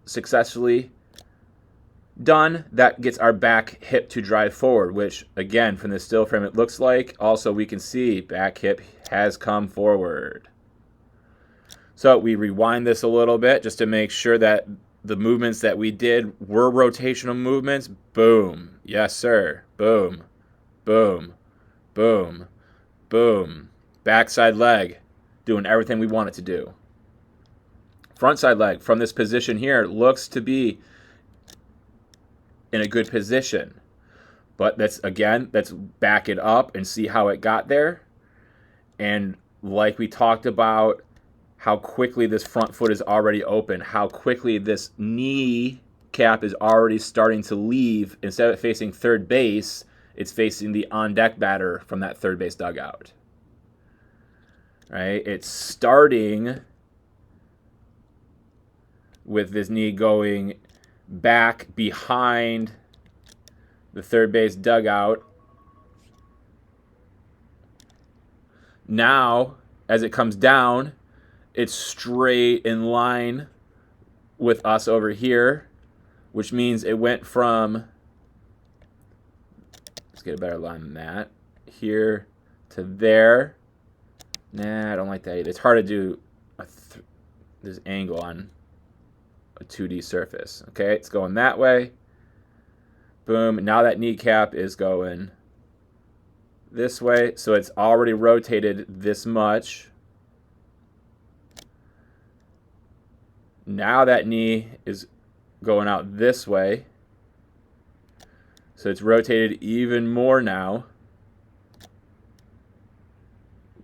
successfully done, that gets our back hip to drive forward, which again, from the still frame, it looks like also we can see back hip has come forward. So we rewind this a little bit just to make sure that the movements that we did were rotational movements. Boom. Yes, sir. Boom. Boom. Boom. Boom. Backside leg, doing everything we want it to do. Frontside leg from this position here looks to be in a good position. But let's back it up and see how it got there. And like we talked about, how quickly this front foot is already open, how quickly this knee cap is already starting to leave. Instead of facing third base, it's facing the on-deck batter from that third base dugout. Right? It's starting with this knee going back behind the third base dugout. Now, as it comes down, it's straight in line with us over here, which means it went from, let's get a better line than that, here to there. Nah, I don't like that either. It's hard to do this angle on a 2D surface. Okay, it's going that way. Boom. Now that kneecap is going this way, so it's already rotated this much. Now that knee is going out this way, so it's rotated even more now.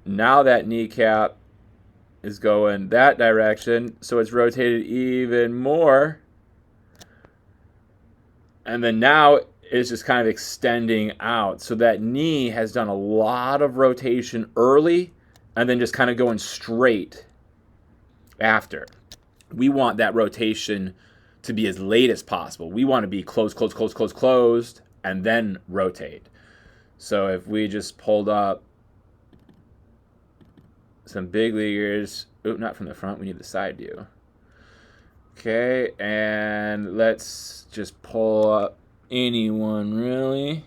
Now that kneecap is going that direction, so it's rotated even more. And then now it's just kind of extending out. So that knee has done a lot of rotation early and then just kind of going straight after. We want that rotation to be as late as possible. We want to be closed, and then rotate. So if we just pulled up some big leaguers, not from the front, we need the side view. Okay, and let's just pull up anyone really.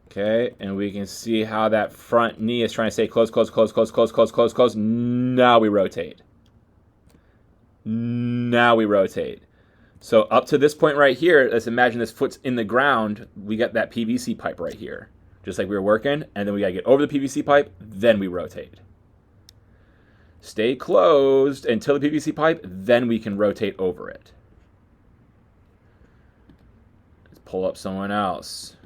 Okay, and we can see how that front knee is trying to stay close. Now we rotate. Now we rotate. So up to this point right here, let's imagine this foot's in the ground. We got that PVC pipe right here, just like we were working. And then we got to get over the PVC pipe, then we rotate. Stay closed until the PVC pipe, then we can rotate over it. Let's pull up someone else.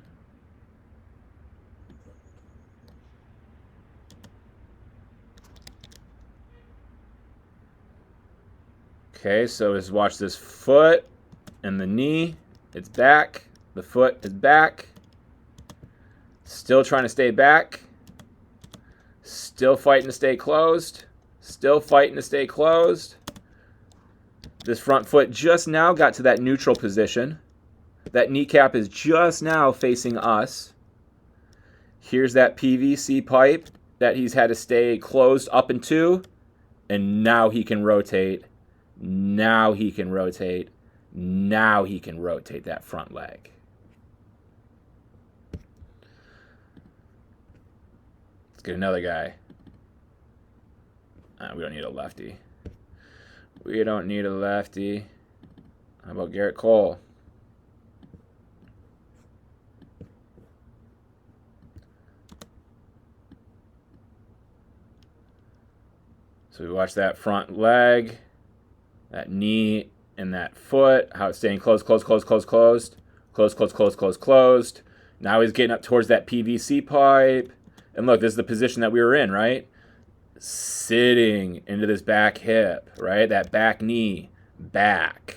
Okay, so let's watch this foot and the knee. It's back. The foot is back. Still trying to stay back. Still fighting to stay closed. Still fighting to stay closed. This front foot just now got to that neutral position. That kneecap is just now facing us. Here's that PVC pipe that he's had to stay closed up into. And now he can rotate. Now he can rotate. Now he can rotate that front leg. Let's get another guy. We don't need a lefty. We don't need a lefty. How about Garrett Cole? So we watch that front leg, that knee, and that foot, how it's staying closed. Now he's getting up towards that PVC pipe. And look, this is the position that we were in, right? Sitting into this back hip, right? That back knee, back.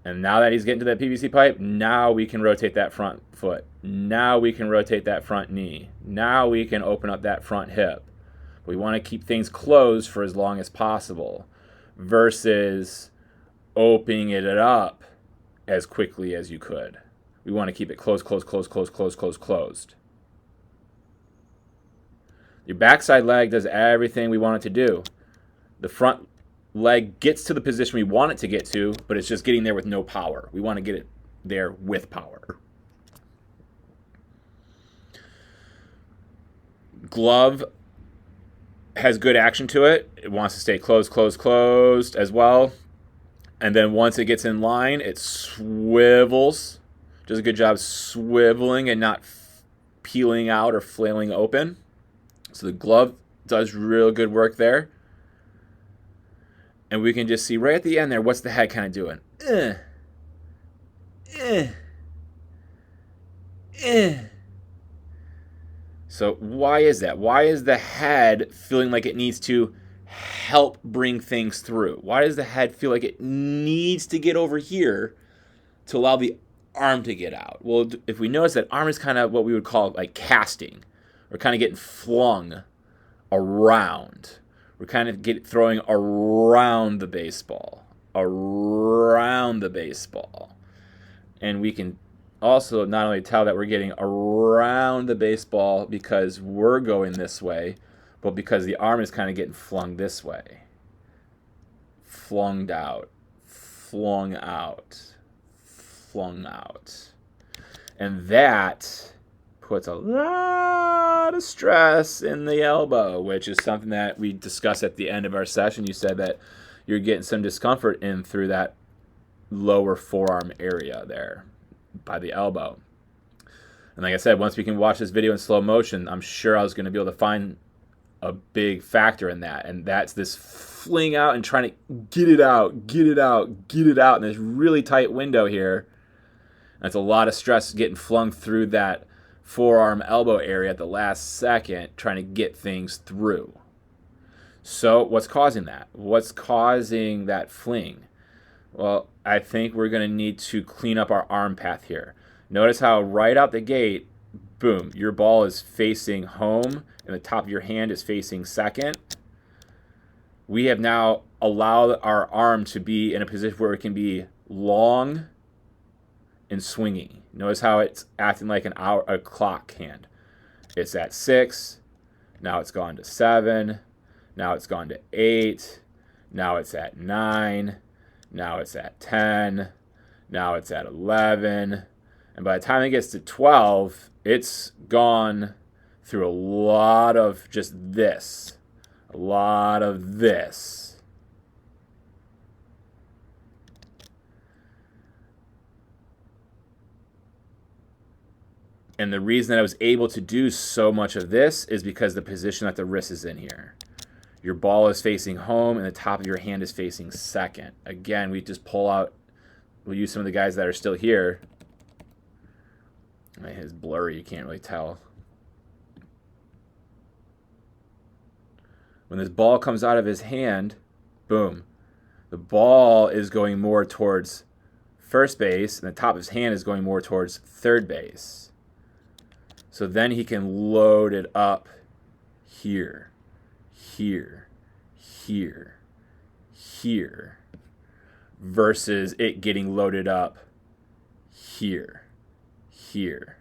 And now that he's getting to that PVC pipe, now we can rotate that front foot. Now we can rotate that front knee. Now we can open up that front hip. We want to keep things closed for as long as possible versus opening it up as quickly as you could. We want to keep it closed. Your backside leg does everything we want it to do. The front leg gets to the position we want it to get to, but it's just getting there with no power. We want to get it there with power. Glove has good action to it. It wants to stay closed, closed, closed as well. And then once it gets in line, it swivels. Does a good job swiveling and not peeling out or flailing open. So the glove does real good work there. And we can just see right at the end there, what's the head kind of doing? So why is that? Why is the head feeling like it needs to help bring things through? Why does the head feel like it needs to get over here to allow the arm to get out? Well, if we notice that arm is kind of what we would call like casting. We're kind of getting flung around. We're kind of throwing around the baseball. Around the baseball. And we can also not only tell that we're getting around the baseball because we're going this way, but because the arm is kind of getting flung this way. Flung out. Flung out. Flung out. And that puts a lot of stress in the elbow, which is something that we discussed at the end of our session. You said that you're getting some discomfort in through that lower forearm area there by the elbow. And like I said, once we can watch this video in slow motion, I'm sure I was going to be able to find a big factor in that. And that's this fling out and trying to get it out, get it out, get it out in this really tight window here. That's a lot of stress getting flung through that forearm elbow area at the last second, trying to get things through. So what's causing that? What's causing that fling? Well, I think we're going to need to clean up our arm path here. Notice how right out the gate, boom, your ball is facing home and the top of your hand is facing second. We have now allowed our arm to be in a position where it can be long and swinging. Notice how it's acting like a clock hand. It's at 6. Now it's gone to 7. Now it's gone to 8. Now it's at 9. Now it's at 10. Now it's at 11. And by the time it gets to 12, it's gone through a lot of just this. A lot of this. And the reason that I was able to do so much of this is because the position that the wrist is in here. Your ball is facing home and the top of your hand is facing second. Again, we just pull out, we'll use some of the guys that are still here. My head's blurry, you can't really tell. When this ball comes out of his hand, boom, the ball is going more towards first base and the top of his hand is going more towards third base. So then he can load it up here, here, here, here, versus it getting loaded up here, here,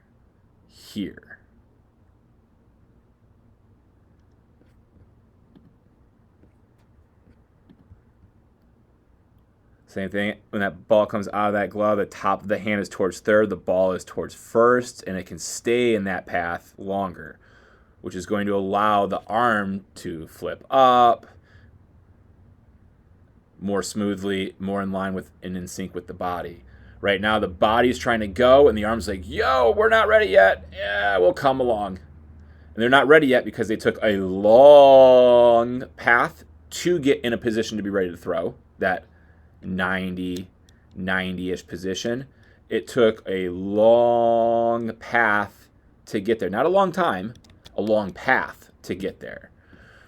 here. Same thing, when that ball comes out of that glove, the top of the hand is towards third, the ball is towards first, and it can stay in that path longer, which is going to allow the arm to flip up more smoothly, more in line with and in sync with the body. Right now, the body's trying to go, and the arm's like, yo, we're not ready yet. Yeah, we'll come along. And they're not ready yet because they took a long path to get in a position to be ready to throw, that 90-ish position. It took a long path to get there. Not a long time, a long path to get there.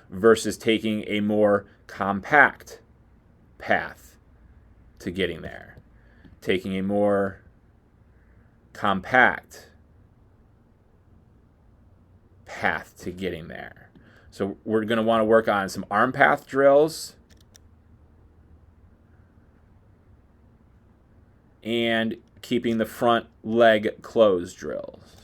Versus taking a more compact path to getting there. Taking a more compact path to getting there. So we're going to want to work on some arm path drills and keeping the front leg closed drills.